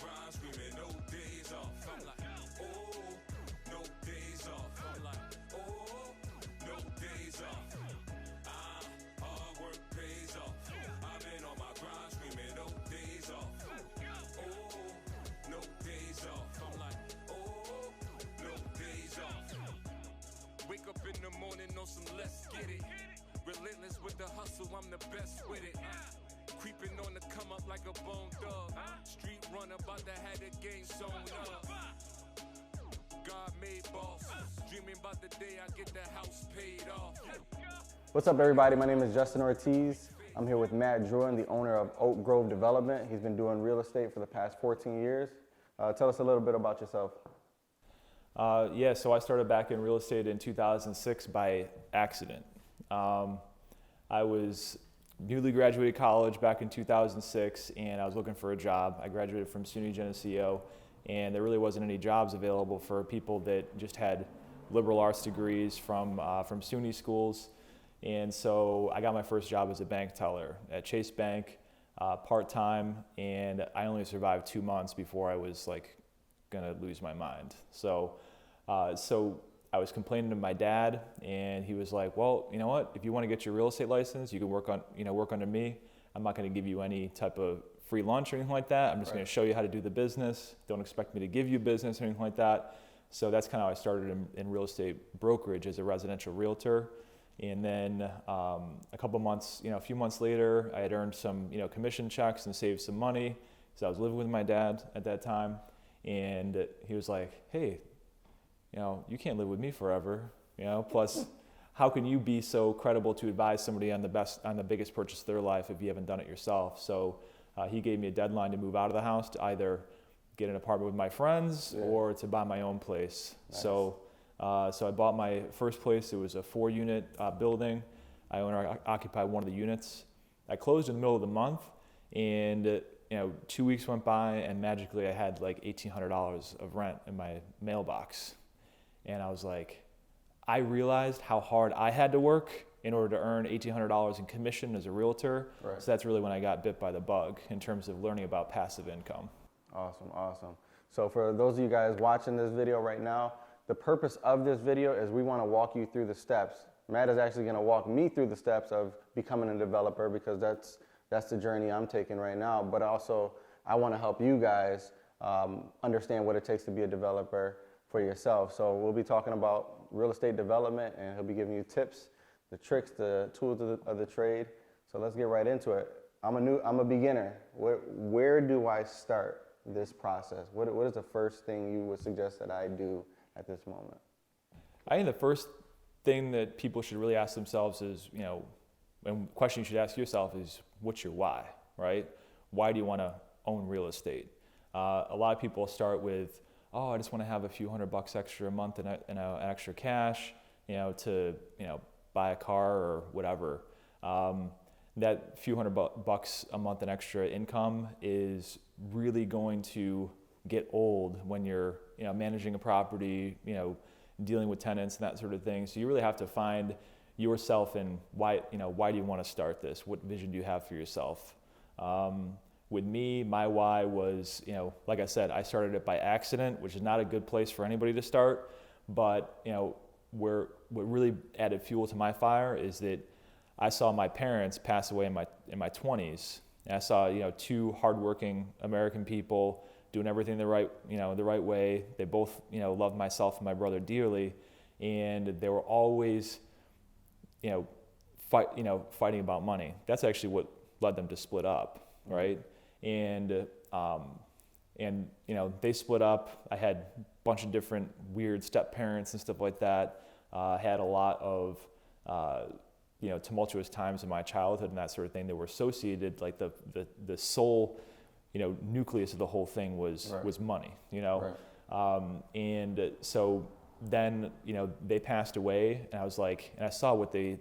grind, screaming no days off. I'm like, oh, no days off. I'm like, oh, no days off. Hard work pays off. I've been on my grind, screaming no days off. Oh, no days off. I'm like, oh, no days off. Wake up in the morning on some let's get it. Relentless with the hustle, I'm the best with it. Creeping on the come up like a bone dog. Street runner, about to have the game sewn up. God made boss. Dreaming about the day I get the house paid off. What's up, everybody? My name is Justin Ortiz. I'm here with Matt Druin, the owner of Oak Grove Development. He's been doing real estate for the past 14 years. Tell us a little bit about yourself. So I started back in real estate in 2006 by accident. I was newly graduated college back in 2006, and I was looking for a job. I graduated from SUNY Geneseo, and there really wasn't any jobs available for people that just had liberal arts degrees from SUNY schools. And so I got my first job as a bank teller at Chase Bank, part-time, and I only survived 2 months before I was like gonna lose my mind. So I was complaining to my dad, and he was like, well, you know what, if you want to get your real estate license, you can work under me. I'm not going to give you any type of free lunch or anything like that. I'm just going to show you how to do the business. Don't expect me to give you business or anything like that. So that's kind of how I started in real estate brokerage as a residential realtor. And then a few months later, I had earned some commission checks and saved some money. So I was living with my dad at that time, and he was like, hey, you can't live with me forever, plus how can you be so credible to advise somebody on the biggest purchase of their life if you haven't done it yourself? So he gave me a deadline to move out of the house to either get an apartment with my friends or to buy my own place. Nice. So I bought my first place. It was a 4-unit building. I occupied one of the units. I closed in the middle of the month, and 2 weeks went by, and magically I had like $1,800 of rent in my mailbox. And I was like, I realized how hard I had to work in order to earn $1,800 in commission as a realtor. Right. So that's really when I got bit by the bug in terms of learning about passive income. Awesome. So for those of you guys watching this video right now, the purpose of this video is we want to walk you through the steps. Matt is actually going to walk me through the steps of becoming a developer, because that's the journey I'm taking right now. But also, I want to help you guys understand what it takes to be a developer for yourself. So we'll be talking about real estate development, and he'll be giving you tips, the tricks, the tools of the trade. So let's get right into it. I'm a beginner. Where do I start this process? What is the first thing you would suggest that I do at this moment? I think the first thing that people should really ask themselves is, and question you should ask yourself is, what's your why, right? Why do you want to own real estate? A lot of people start with, oh, I just want to have a few $100 extra a month and extra cash, to buy a car or whatever. That few $100 a month in extra income is really going to get old when you're managing a property, dealing with tenants and that sort of thing. So you really have to find yourself in why do you want to start this? What vision do you have for yourself? With me, my why was, like I said, I started it by accident, which is not a good place for anybody to start. But, what really added fuel to my fire is that I saw my parents pass away in my 20s. And I saw, two hardworking American people doing everything the right way. They both, loved myself and my brother dearly, and they were always, fighting about money. That's actually what led them to split up, right? And they split up. I had a bunch of different weird step parents and stuff like that. Had a lot of tumultuous times in my childhood and that sort of thing that were associated, like the sole nucleus of the whole thing was money, Right. And so then they passed away, and I was like, and I saw what they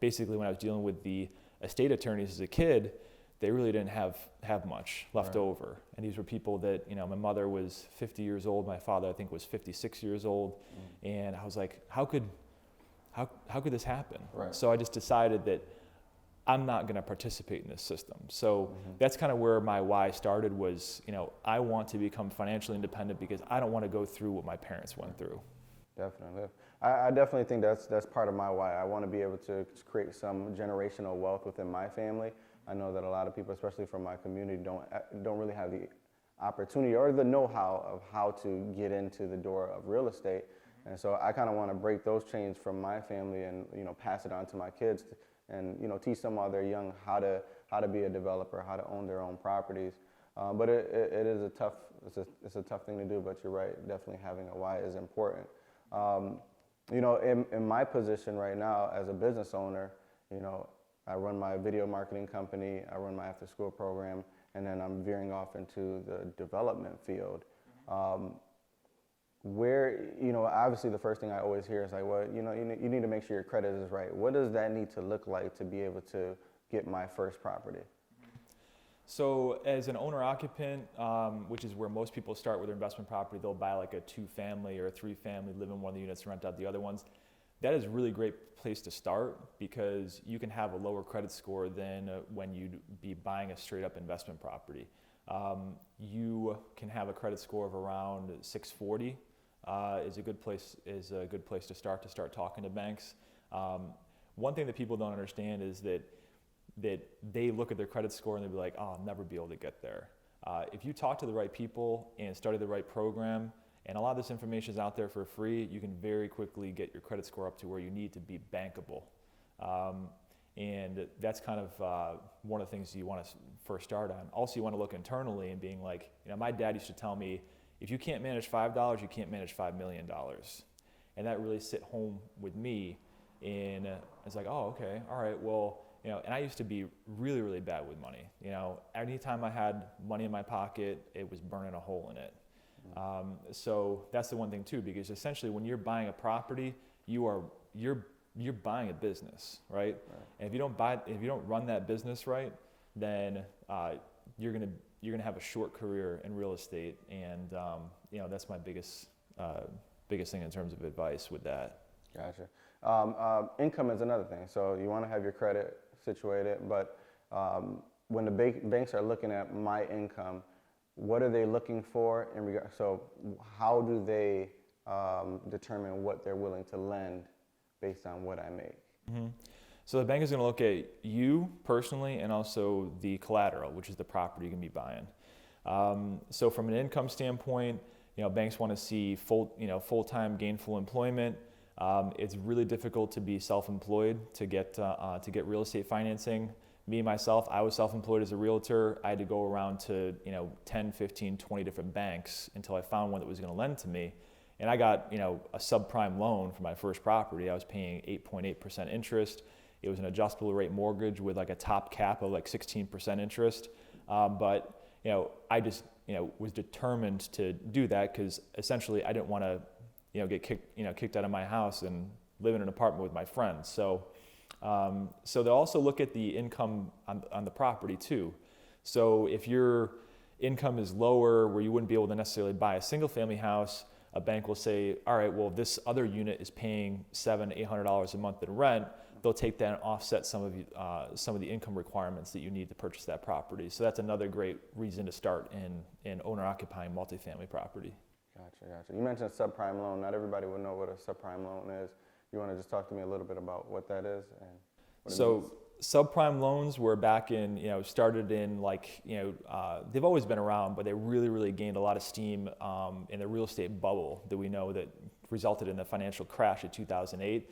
basically when I was dealing with the estate attorneys as a kid, they really didn't have much left over. And these were people that, my mother was 50 years old, my father I think was 56 years old. And I was like, how could this happen? Right. So I just decided that I'm not going to participate in this system. So that's kind of where my why started was, I want to become financially independent because I don't want to go through what my parents went through. Definitely. I definitely think that's part of my why. I want to be able to create some generational wealth within my family. I know that a lot of people, especially from my community, don't really have the opportunity or the know-how of how to get into the door of real estate. And so I kind of want to break those chains from my family and pass it on to my kids and teach them while they're young how to be a developer, how to own their own properties. But it is a tough thing to do. But you're right, definitely having a why is important. In my position right now as a business owner, I run my video marketing company, I run my after-school program, and then I'm veering off into the development field. Where, obviously the first thing I always hear is like, well, you need to make sure your credit is right. What does that need to look like to be able to get my first property? So as an owner-occupant, which is where most people start with their investment property, they'll buy like a 2-family or a 3-family, live in one of the units, rent out the other ones. That is a really great place to start because you can have a lower credit score than when you'd be buying a straight-up investment property. You can have a credit score of around 640. Is a good place to start talking to banks. One thing that people don't understand is that they look at their credit score and they'll be like, oh, I'll never be able to get there. If you talk to the right people and study the right program, and a lot of this information is out there for free, you can very quickly get your credit score up to where you need to be bankable. And that's kind of one of the things you want to first start on. Also, you want to look internally and being like, my dad used to tell me, if you can't manage $5, you can't manage $5 million. And that really hit home with me. And it's like, oh, okay, all right, well, and I used to be really, really bad with money. Anytime I had money in my pocket, it was burning a hole in it. So that's the one thing too, because essentially when you're buying a property, you're buying a business, right? And if you don't run that business right, then you're gonna have a short career in real estate, and that's my biggest thing in terms of advice with that. Gotcha. Income is another thing. So you want to have your credit situated, but when the banks are looking at my income, what are they looking for in regard? So how do they determine what they're willing to lend based on what I make? Mm-hmm. So the bank is going to look at you personally and also the collateral, which is the property you're going to be buying. So from an income standpoint, banks want to see full-time gainful employment. It's really difficult to be self-employed to get real estate financing. Me, myself, I was self-employed as a realtor. I had to go around to 10, 15, 20 different banks until I found one that was going to lend to me. And I got a subprime loan for my first property. I was paying 8.8% interest. It was an adjustable rate mortgage with like a top cap of like 16% interest. But I just was determined to do that because essentially I didn't want to get kicked out of my house and live in an apartment with my friends. So they'll also look at the income on the property too. So if your income is lower where you wouldn't be able to necessarily buy a single family house, a bank will say, all right, well, this other unit is paying $700, $800 a month in rent. They'll take that and offset some of the income requirements that you need to purchase that property. So that's another great reason to start in owner-occupying multifamily property. Gotcha. You mentioned a subprime loan. Not everybody would know what a subprime loan is. You want to just talk to me a little bit about what that is and what it means? Subprime loans were back in, started in they've always been around, but they really, really gained a lot of steam in the real estate bubble that we know that resulted in the financial crash of 2008.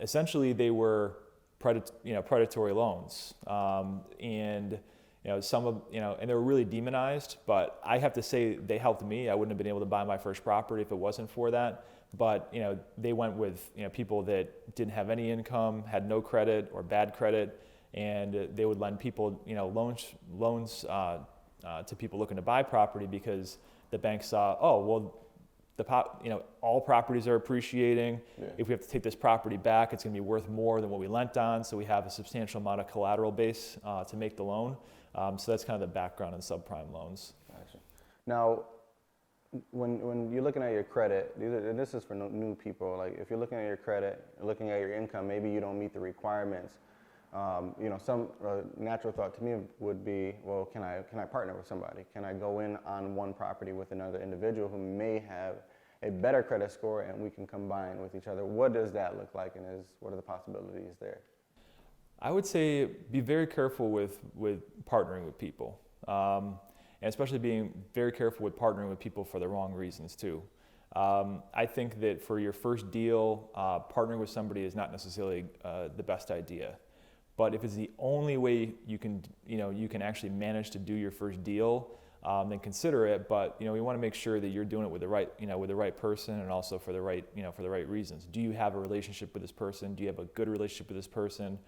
Essentially, they were predatory loans, and and they were really demonized. But I have to say they helped me. I wouldn't have been able to buy my first property if it wasn't for that. But they went with people that didn't have any income, had no credit or bad credit, and they would lend people loans to people looking to buy property because the bank saw, all properties are appreciating. Yeah. If we have to take this property back, it's going to be worth more than what we lent on. So we have a substantial amount of collateral base to make the loan. So that's kind of the background in subprime loans. Gotcha. Now, when you're looking at your credit, and this is for new people, like if you're looking at your credit, looking at your income, maybe you don't meet the requirements. Some natural thought to me would be, well, can I partner with somebody? Can I go in on one property with another individual who may have a better credit score, and we can combine with each other? What does that look like, and what are the possibilities there? I would say be very careful with partnering with people, and especially being very careful with partnering with people for the wrong reasons too. I think that for your first deal, partnering with somebody is not necessarily the best idea. But if it's the only way you can actually manage to do your first deal, then consider it. But we want to make sure that you're doing it with the right person, and also for the right reasons. Do you have a relationship with this person? Do you have a good relationship with this person?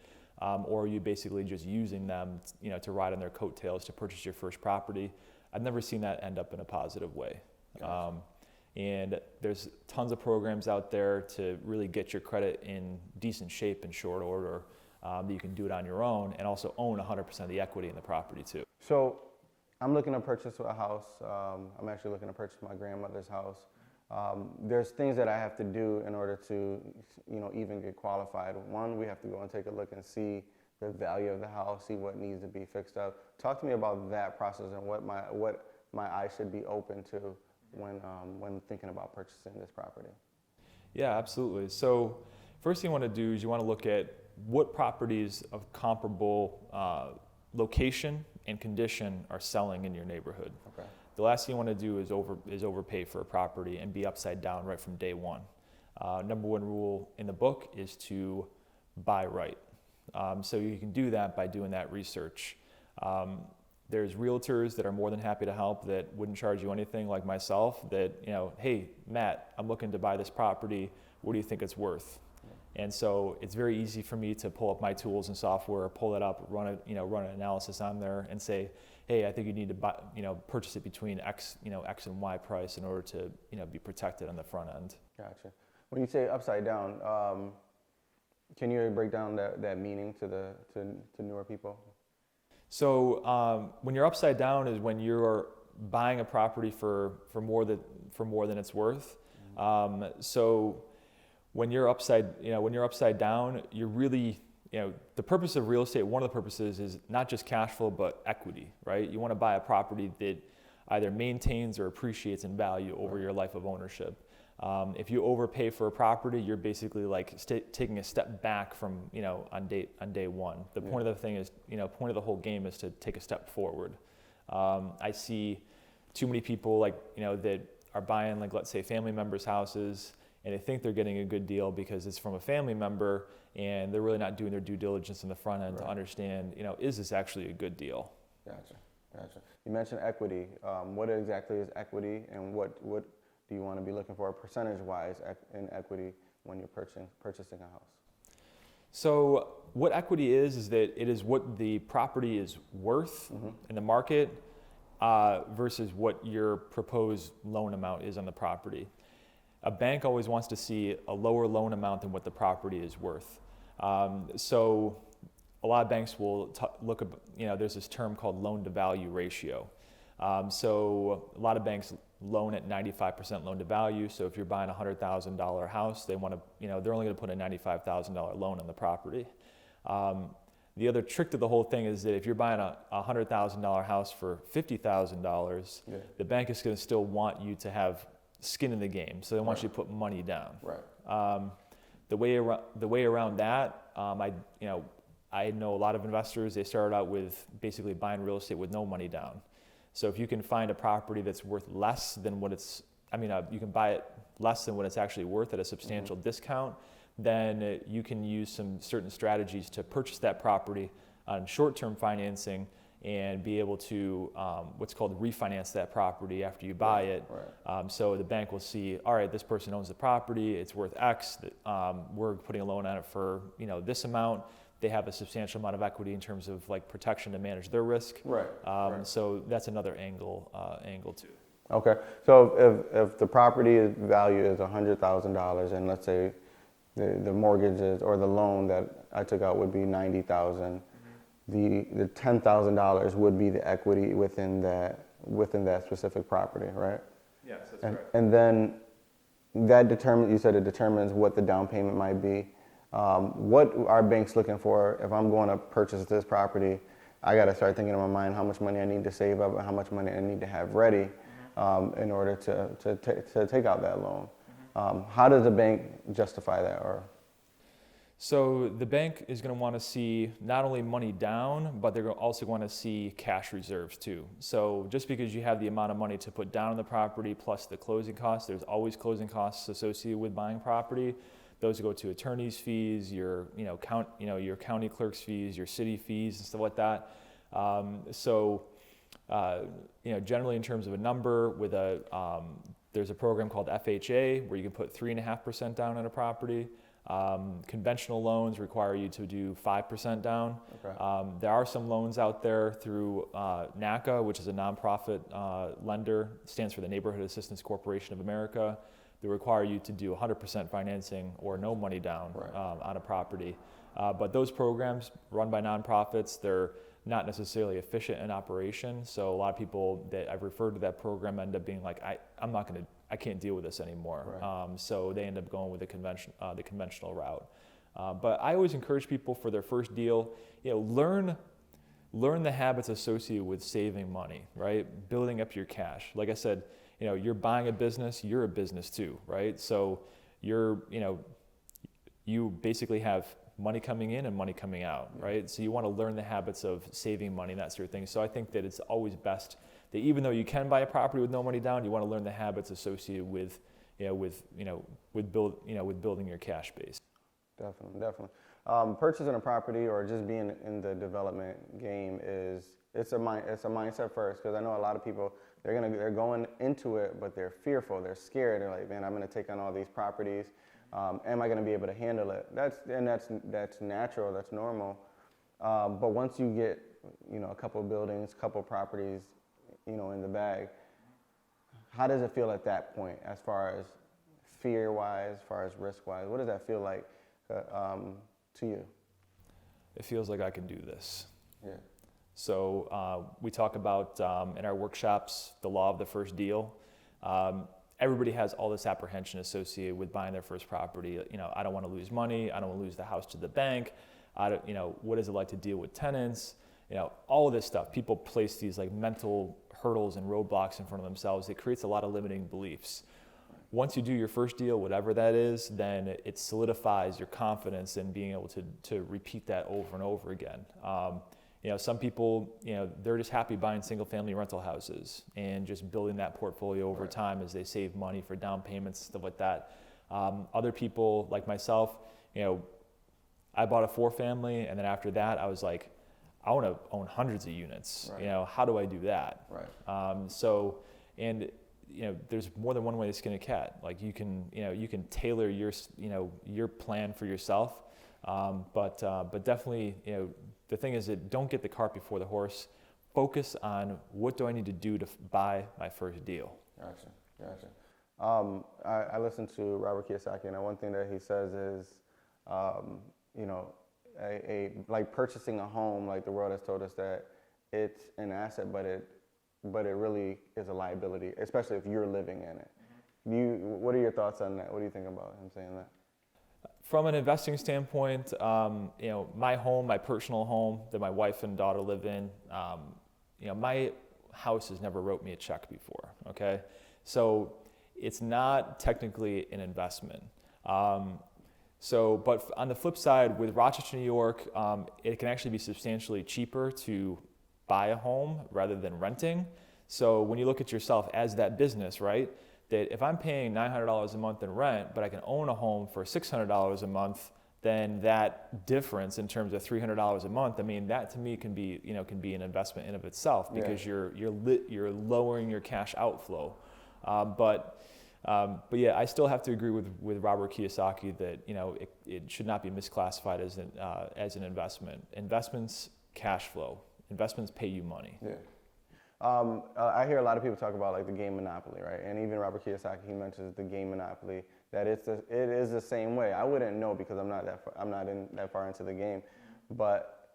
Or are you basically just using them, to ride on their coattails to purchase your first property? I've never seen that end up in a positive way. Gotcha. And there's tons of programs out there to really get your credit in decent shape in short order. That you can do it on your own, and also own 100% of the equity in the property too. So I'm looking to purchase a house. I'm actually looking to purchase my grandmother's house. There's things that I have to do in order to, even get qualified. One, we have to go and take a look and see the value of the house, see what needs to be fixed up. Talk to me about that process and what my eyes should be open to when thinking about purchasing this property. Yeah, absolutely. So first thing you want to do is you want to look at what properties of comparable location and condition are selling in your neighborhood. Okay. The last thing you want to do is overpay for a property and be upside down right from day one. Number one rule in the book is to buy right. So you can do that by doing that research. There's realtors that are more than happy to help, that wouldn't charge you anything, like myself, that, hey, Matt, I'm looking to buy this property. What do you think it's worth? And so it's very easy for me to pull up my tools and software, pull it up, run an analysis on there, and say, hey, I think you need to buy, purchase it between X and Y price in order to, be protected on the front end. Gotcha. When you say upside down, can you break down that meaning to newer people? So when you're upside down is when you're buying a property for more than it's worth. So when you're upside down, you're really, the purpose of real estate, one of the purposes is not just cash flow, but equity, right? You want to buy a property that either maintains or appreciates in value over your life of ownership. If you overpay for a property, you're basically like taking a step back from, on day one. The point of the thing is, point of the whole game is to take a step forward. I see too many people that are buying, let's say, family members' houses, and they think they're getting a good deal because it's from a family member, and they're really not doing their due diligence in the front end to understand, is this actually a good deal? Gotcha. You mentioned equity. What exactly is equity, and what do you want to be looking for percentage-wise in equity when you're purchasing a house? So what equity is that it is what the property is worth in the market versus what your proposed loan amount is on the property. A bank always wants to see a lower loan amount than what the property is worth. So a lot of banks will look at, there's this term called loan-to-value ratio. So a lot of banks loan at 95% loan-to-value. So if you're buying a $100,000 house, they want to, they're only going to put a $95,000 loan on the property. The other trick to the whole thing is that if you're buying a $100,000 house for $50,000, the bank is going to still want you to have skin in the game, so they want you to put money down. Right. The way around that, I know a lot of investors. They started out with basically buying real estate with no money down. So if you can find a property that's worth less than what you can buy it less than what it's actually worth at a substantial discount, then you can use some certain strategies to purchase that property on short-term financing and be able to what's called refinance that property after you buy it. Right. So the bank will see, all right, this person owns the property, it's worth X, we're putting a loan on it for this amount. They have a substantial amount of equity in terms of protection to manage their risk. Right. So that's another angle too. Okay. So if the property value is $100,000, and let's say the mortgage or the loan that I took out would be $90,000. The $10,000 would be the equity within that specific property, right? Yes, that's correct. And then that determines what the down payment might be. What are banks looking for? If I'm going to purchase this property, I got to start thinking in my mind how much money I need to save up and how much money I need to have ready in order to take out that loan. How does the bank justify that? So the bank is going to want to see not only money down, but they're also going to see cash reserves too. So just because you have the amount of money to put down on the property plus the closing costs, there's always closing costs associated with buying property. Those go to attorney's fees, your county clerk's fees, your city fees, and stuff like that. Generally in terms of a number, there's a program called FHA where you can put 3.5% down on a property. Conventional loans require you to do 5% down. Okay. There are some loans out there through NACA, which is a nonprofit lender, stands for the Neighborhood Assistance Corporation of America. They require you to do 100% financing or no money down on a property. But those programs run by nonprofits, they're not necessarily efficient in operation. So a lot of people that I've referred to that program end up being like, I can't deal with this anymore. Right. So they end up going with the conventional route. But I always encourage people for their first deal, learn the habits associated with saving money, right? Building up your cash. Like I said, you're buying a business, you're a business too, right? So you basically have money coming in and money coming out, right? So you want to learn the habits of saving money and that sort of thing. So I think that it's always best that even though you can buy a property with no money down, you want to learn the habits associated with building your cash base. Definitely. Purchasing a property or just being in the development game it's a mindset first, because I know a lot of people they're going into it, but they're fearful, they're scared. They're like, man, I'm going to take on all these properties. Am I going to be able to handle it? That's natural, that's normal. But once you get a couple of buildings, couple of properties, in the bag, how does it feel at that point as far as fear-wise, as far as risk-wise? What does that feel like to you? It feels like I can do this. Yeah. So we talk about in our workshops the law of the first deal. Everybody has all this apprehension associated with buying their first property. I don't want to lose money. I don't want to lose the house to the bank. What is it like to deal with tenants? All of this stuff. People place these like mental hurdles and roadblocks in front of themselves. It creates a lot of limiting beliefs. Once you do your first deal, whatever that is, then it solidifies your confidence in being able to repeat that over and over again. Some people, they're just happy buying single-family rental houses and just building that portfolio over time as they save money for down payments, stuff like that. Other people, like myself, I bought a 4-family, and then after that, I was like, I want to own hundreds of units. Right. How do I do that? Right. There's more than one way to skin a cat. Like you can tailor your plan for yourself, but definitely, the thing is that don't get the cart before the horse. Focus on what do I need to do to buy my first deal. Gotcha. I listened to Robert Kiyosaki, and one thing that he says is, like purchasing a home, like the world has told us that it's an asset, but it really is a liability, especially if you're living in it. What are your thoughts on that? What do you think about him saying that? From an investing standpoint, my home, my personal home that my wife and daughter live in, my house has never wrote me a check before, okay? So it's not technically an investment. But on the flip side, with Rochester, New York, it can actually be substantially cheaper to buy a home rather than renting. So when you look at yourself as that business, right, that if I'm paying $900 a month in rent, but I can own a home for $600 a month, then that difference in terms of $300 a month, I mean, that to me can be an investment in of itself, because you're lowering your cash outflow. But yeah, I still have to agree with Robert Kiyosaki that it should not be misclassified as an investment. Investments cash flow. Investments pay you money. Yeah. I hear a lot of people talk about like the game Monopoly, right? And even Robert Kiyosaki, he mentions the game Monopoly, that it is the same way. I wouldn't know because I'm not that far into the game, but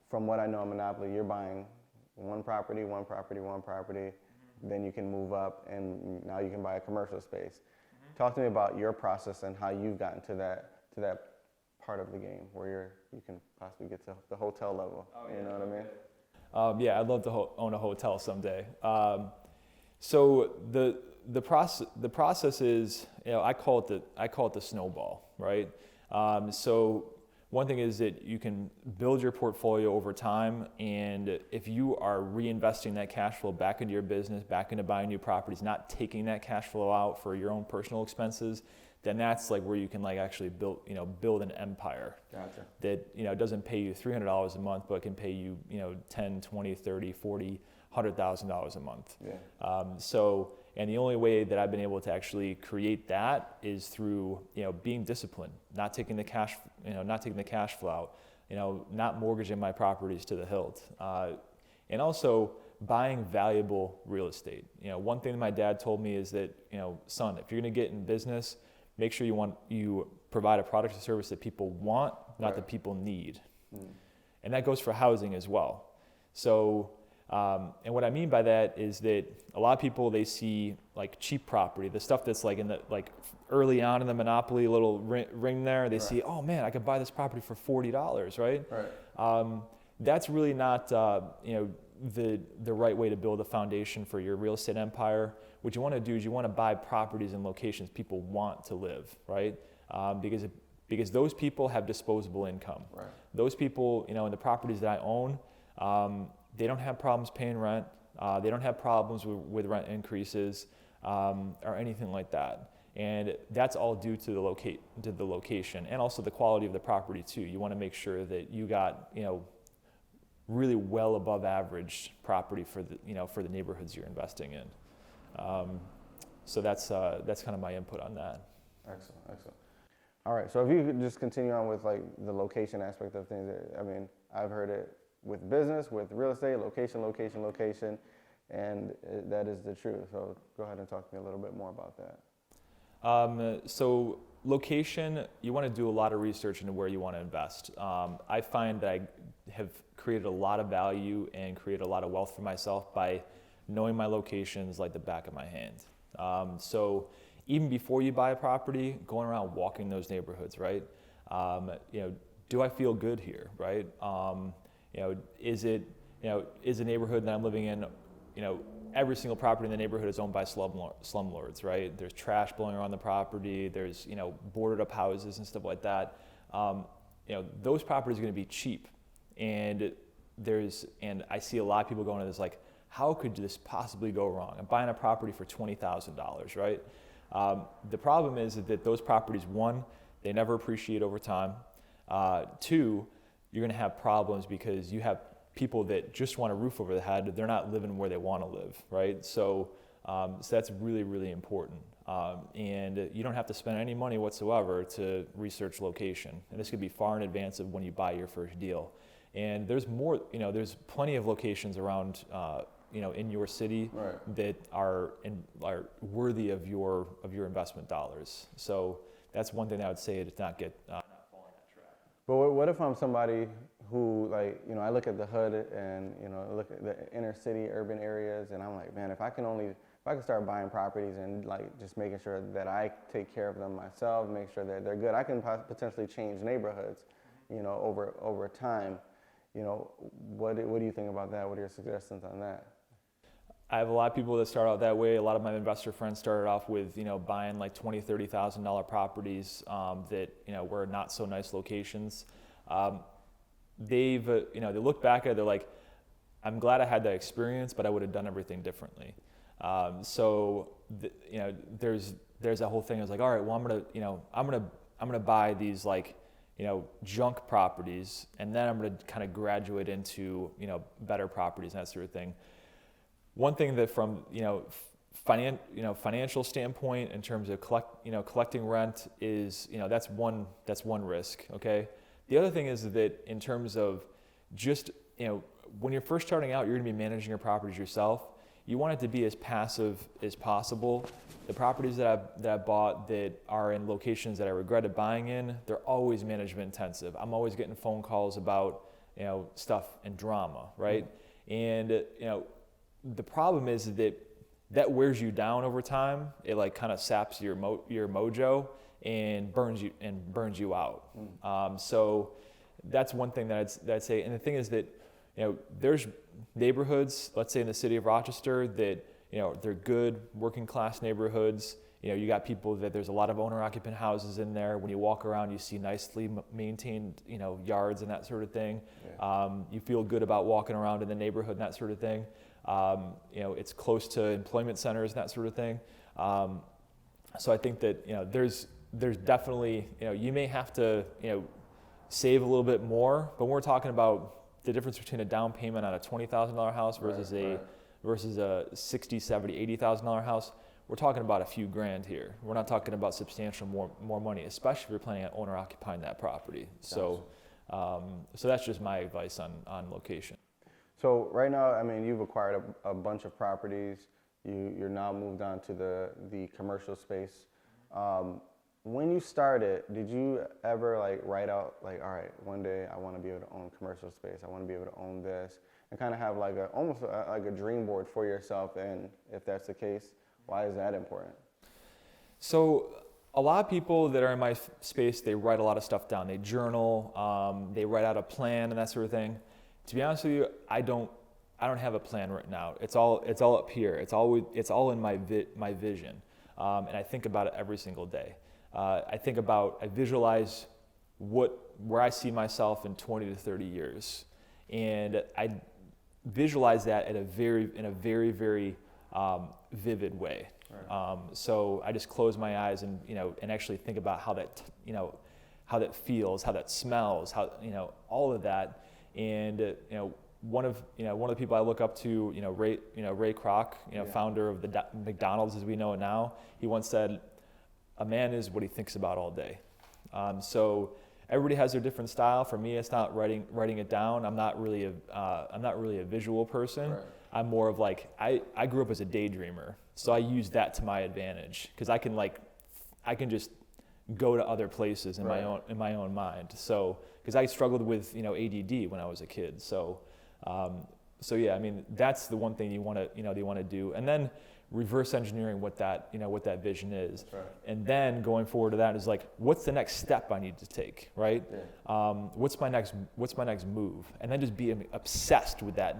from what I know of Monopoly, you're buying one property, then you can move up, and now you can buy a commercial space. Talk to me about your process and how you've gotten to that part of the game where you can possibly get to the hotel level. You know what I mean? Yeah, I'd love to own a hotel someday. So the process is, I call it the snowball, right? So one thing is that you can build your portfolio over time, and if you are reinvesting that cash flow back into your business, back into buying new properties, not taking that cash flow out for your own personal expenses, then that's like where you can like actually build an empire. Gotcha. That doesn't pay you $300 a month, but can pay you 10, 20, 30, 40, $100,000 a month. Yeah. And the only way that I've been able to actually create that is through being disciplined, not taking the cash flow out, not mortgaging my properties to the hilt, and also buying valuable real estate. One thing that my dad told me is that son, if you're going to get in business, make sure you provide a product or service that people want, not that people need. And that goes for housing as well. So, and what I mean by that is that a lot of people, they see like cheap property, the stuff that's like in the early on in the monopoly little ring there. They see, oh man, I could buy this property for $40, right? Right. That's really not the right way to build a foundation for your real estate empire. What you want to do is you want to buy properties in locations people want to live, right? Because those people have disposable income. Right. Those people, in the properties that I own, they don't have problems paying rent. They don't have problems with rent increases or anything like that. And that's all due to the location and also the quality of the property too. You want to make sure that you got really well above average property for the neighborhoods you're investing in. So that's kind of my input on that. Excellent. All right, so if you could just continue on with like the location aspect of things. I mean, I've heard it with business, with real estate, location, and that is the truth. So go ahead and talk to me a little bit more about that. So location, you want to do a lot of research into where you want to invest. I find that I have created a lot of value and created a lot of wealth for myself by knowing my locations like the back of my hand. So even before you buy a property, going around walking those neighborhoods, right? Do I feel good here, right? Is a neighborhood that I'm living in, every single property in the neighborhood is owned by slumlords, right? There's trash blowing around the property. There's, boarded up houses and stuff like that. Those properties are going to be cheap. And I see a lot of people going to this like, how could this possibly go wrong? I'm buying a property for $20,000, right? The problem is that those properties, one, they never appreciate over time. Two, you're going to have problems because you have people that just want a roof over their head. They're not living where they want to live, right? So that's really, really important. And you don't have to spend any money whatsoever to research location. And this could be far in advance of when you buy your first deal. And there's more, there's plenty of locations around, in your city that are worthy of your investment dollars. So that's one thing I would say to not fall in that trap. But what if I'm somebody who I look at the hood and look at the inner city urban areas, and I'm like, man, if I can start buying properties and just making sure that I take care of them myself, make sure that they're good, I can potentially change neighborhoods, over time. What do you think about that? What are your suggestions on that? I have a lot of people that start out that way. A lot of my investor friends started off with, buying like $20,000, $30,000 properties that, were not so nice locations. They look back at it, they're like, I'm glad I had that experience, but I would have done everything differently. There's that whole thing. I was like, all right, well, I'm gonna buy these junk properties, and then I'm gonna kind of graduate into, better properties and that sort of thing. One thing that from financial standpoint, in terms of collecting rent, is that's one risk. Okay. The other thing is that in terms of just when you're first starting out, you're going to be managing your properties yourself. You want it to be as passive as possible. The properties that I've bought that are in locations that I regretted buying in, they're always management intensive. I'm always getting phone calls about stuff and drama, right? And the problem is that wears you down over time. It kind of saps your mojo, and burns you out. So that's one thing that I'd say. And the thing is that, you know, there's neighborhoods, let's say in the city of Rochester, that, you know, they're good working class neighborhoods. You know, you got people that there's a lot of owner-occupant houses in there. When you walk around, you see nicely maintained, you know, yards and that sort of thing. Yeah. You feel good about walking around in the neighborhood and that sort of thing. You know, it's close to employment centers and that sort of thing. So I think that, you know, there's definitely, you know, you may have to, you know, save a little bit more, but when we're talking about the difference between a down payment on a $20,000 house versus versus a $60,000, $70,000, $80,000 house, we're talking about a few grand here. We're not talking about substantial more money, especially if you're planning on owner occupying that property. So, so that's just my advice on location. So right now, I mean, you've acquired a bunch of properties. You're now moved on to the commercial space. When you started, did you ever like write out like, all right, one day I want to be able to own commercial space. I want to be able to own this, and kind of have like almost like a dream board for yourself. And if that's the case, why is that important? So a lot of people that are in my space, they write a lot of stuff down. They journal, they write out a plan and that sort of thing. To be honest with you, I don't have a plan right now. It's all up here. It's all in my vision, and I think about it every single day. I visualize where I see myself in 20 to 30 years, and I visualize that in a very vivid way. Right. So I just close my eyes and, you know, and actually think about how that, you know, how that feels, how that smells, how, you know, all of that. And you know, one of the people I look up to, Ray Kroc, founder of the McDonald's as we know it now. He once said, "A man is what he thinks about all day." So everybody has their different style. For me, it's not writing it down. I'm not really a visual person. Right. I'm more of like I grew up as a daydreamer, so I use that to my advantage because I can just go to other places in my own mind. So because I struggled with ADD when I was a kid. So yeah, I mean that's the one thing you want to do, and then reverse engineering what that vision is, right. And then going forward to that is like, what's the next step I need to take, right? Yeah. What's my next move, and then just be obsessed with that,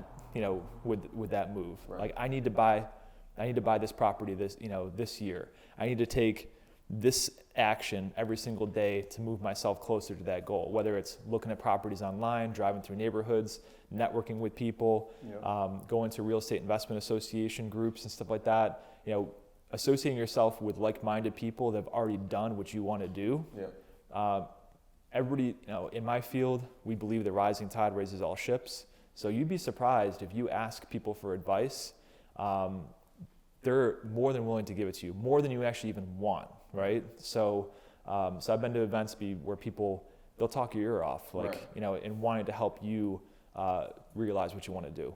with that move. Right. Like I need to buy this property this year. I need to take this action every single day to move myself closer to that goal, whether it's looking at properties online, driving through neighborhoods, networking with people, going to real estate investment association groups and stuff like that, associating yourself with like-minded people that have already done what you want to do. Yeah. Everybody, in my field, we believe the rising tide raises all ships. So you'd be surprised if you ask people for advice, they're more than willing to give it to you, more than you actually even want. Right, so I've been to events where they'll talk your ear off, like right. And wanting to help you realize what you want to do.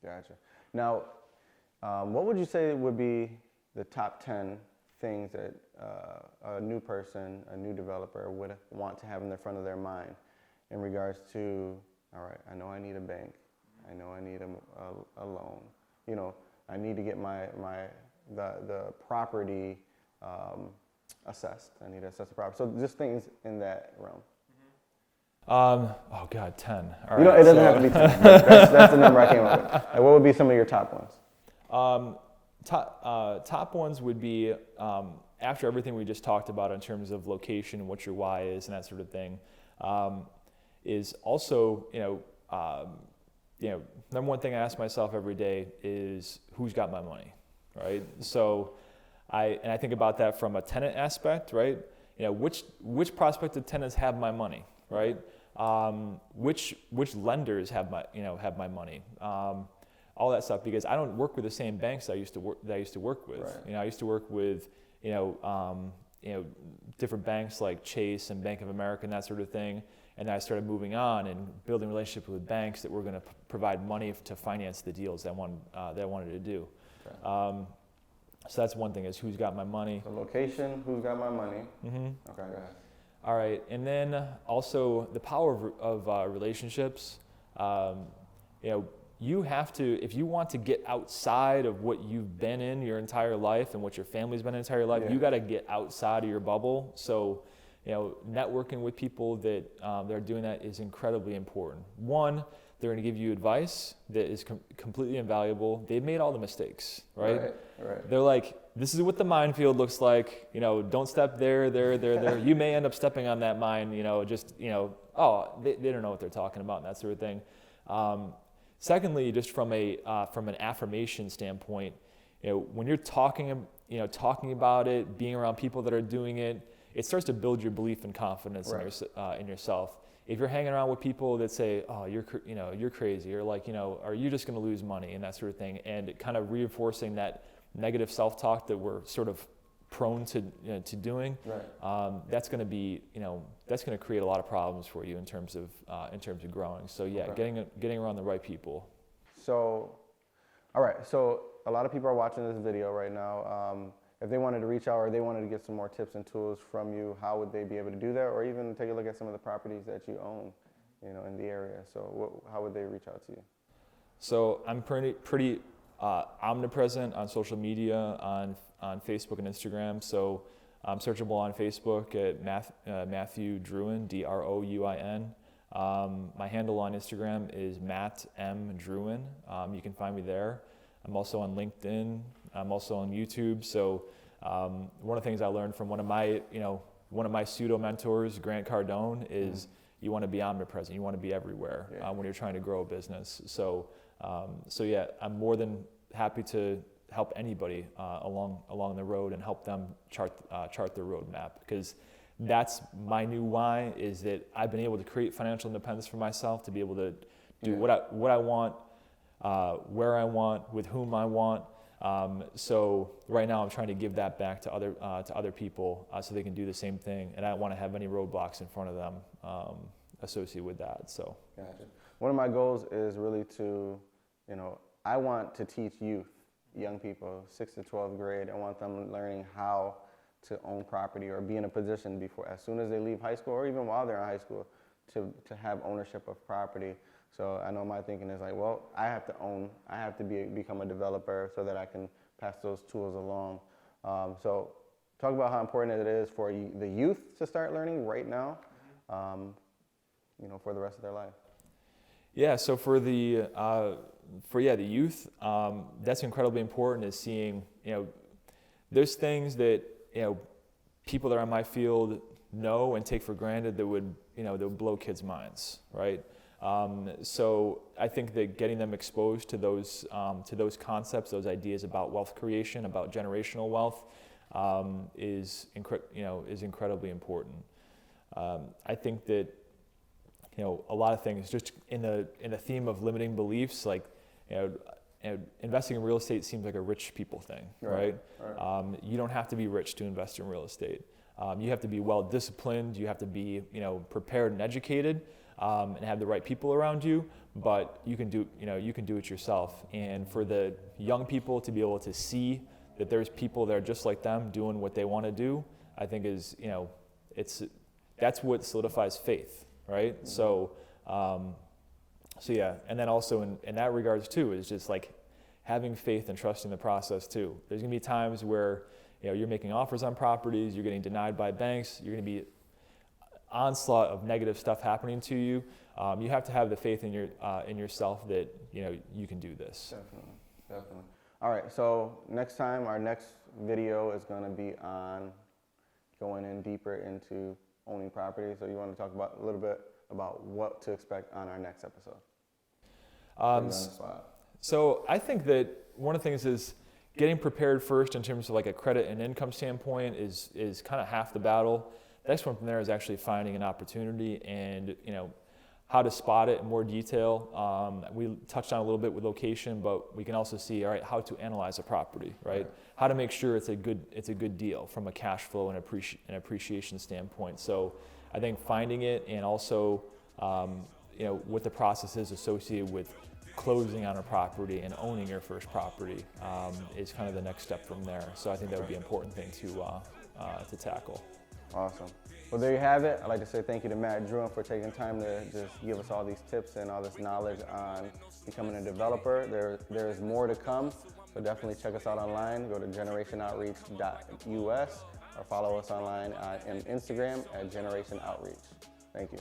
Gotcha. Now, what would you say would be the top 10 things that a new person, a new developer would want to have in the front of their mind in regards to, all right, I know I need a bank, I know I need a loan, I need to get the property assessed. I need to assess the property. So just things in that realm. Oh God, 10. All right, it doesn't have to be 10. That's the number I came up with. And what would be some of your top ones? Top ones would be after everything we just talked about in terms of location, what your why is, and that sort of thing. Is also number one thing I ask myself every day is who's got my money, right? So. I think about that from a tenant aspect, right? Which prospective tenants have my money, right? Which lenders have my money? All that stuff, because I don't work with the same banks that I used to work with. Right. I used to work with different banks like Chase and Bank of America and that sort of thing. And then I started moving on and building relationships with banks that were going to provide money to finance the deals that I wanted to do. Okay. So that's one thing, is who's got my money. The location, who's got my money. Mm-hmm. Okay, go ahead. All right, and then also the power of relationships. you have to, if you want to get outside of what you've been in your entire life and what your family's been in your entire life, you got to get outside of your bubble. So, networking with people that are doing that is incredibly important. One, they're going to give you advice that is completely invaluable. They've made all the mistakes, right? They're like, this is what the minefield looks like. Don't step there. You may end up stepping on that mine. They don't know what they're talking about and that sort of thing. Secondly, just from an affirmation standpoint, when you're talking about it, being around people that are doing it, it starts to build your belief and confidence in yourself. If you're hanging around with people that say, "Oh, you're crazy," or like, "Are you just going to lose money?" and that sort of thing, and kind of reinforcing that negative self-talk that we're sort of prone to doing, that's going to be, that's going to create a lot of problems for you in terms of growing. So getting around the right people. So, all right. So a lot of people are watching this video right now. If they wanted to reach out or they wanted to get some more tips and tools from you, how would they be able to do that? Or even take a look at some of the properties that you own, in the area. So how would they reach out to you? So I'm pretty omnipresent on social media, on Facebook and Instagram. So I'm searchable on Facebook at Matthew Druin, Drouin. My handle on Instagram is Matt M. Druin. You can find me there. I'm also on LinkedIn. I'm also on YouTube. So one of the things I learned from one of my pseudo mentors, Grant Cardone, is you want to be omnipresent. You want to be everywhere when you're trying to grow a business. So I'm more than happy to help anybody along the road and help them chart their roadmap, because that's my new why, is that I've been able to create financial independence for myself, to be able to do what I want, where I want, with whom I want. So right now I'm trying to give that back to other people so they can do the same thing, and I don't want to have any roadblocks in front of them associated with that. So gotcha. One of my goals is really to, I want to teach young people, 6th to 12th grade. I want them learning how to own property or be in a position as soon as they leave high school, or even while they're in high school, to have ownership of property. So I know my thinking is like, well, I have to become a developer so that I can pass those tools along. So talk about how important it is for the youth to start learning right now, for the rest of their life. Yeah, so for the youth, that's incredibly important, is seeing, there's things that, people that are in my field know and take for granted that would blow kids' minds, right? So I think that getting them exposed to those concepts, those ideas about wealth creation, about generational wealth, is incredibly important. I think that, a lot of things, just in the theme of limiting beliefs, like, investing in real estate seems like a rich people thing, right? You don't have to be rich to invest in real estate. You have to be well disciplined. You have to be, prepared and educated, and have the right people around you. But you can do it yourself. And for the young people to be able to see that there's people that are just like them doing what they want to do, I think is, that's what solidifies faith, right? So yeah, and then also in that regards too, is just like having faith and trusting the process too. There's gonna be times where you're making offers on properties, you're getting denied by banks, you're gonna be onslaught of negative stuff happening to you. You have to have the faith in yourself that you can do this. Definitely. All right, so next time, our next video is gonna be on going in deeper into owning property. So you want to talk about a little bit about what to expect on our next episode? So I think that one of the things is getting prepared first in terms of like a credit and income standpoint is kind of half the battle. The next one from there is actually finding an opportunity and how to spot it in more detail. We touched on a little bit with location, but we can also see, all right, how to analyze a property, right? How to make sure it's a good deal from a cash flow and appreciation standpoint. So I think finding it, and also what the process is associated with closing on a property and owning your first property is kind of the next step from there. So I think that would be an important thing to tackle. Awesome. Well, there you have it. I'd like to say thank you to Matt Druin for taking time to just give us all these tips and all this knowledge on becoming a developer. There is more to come, so definitely check us out online. Go to generationoutreach.us or follow us online on Instagram at Generation Outreach. Thank you.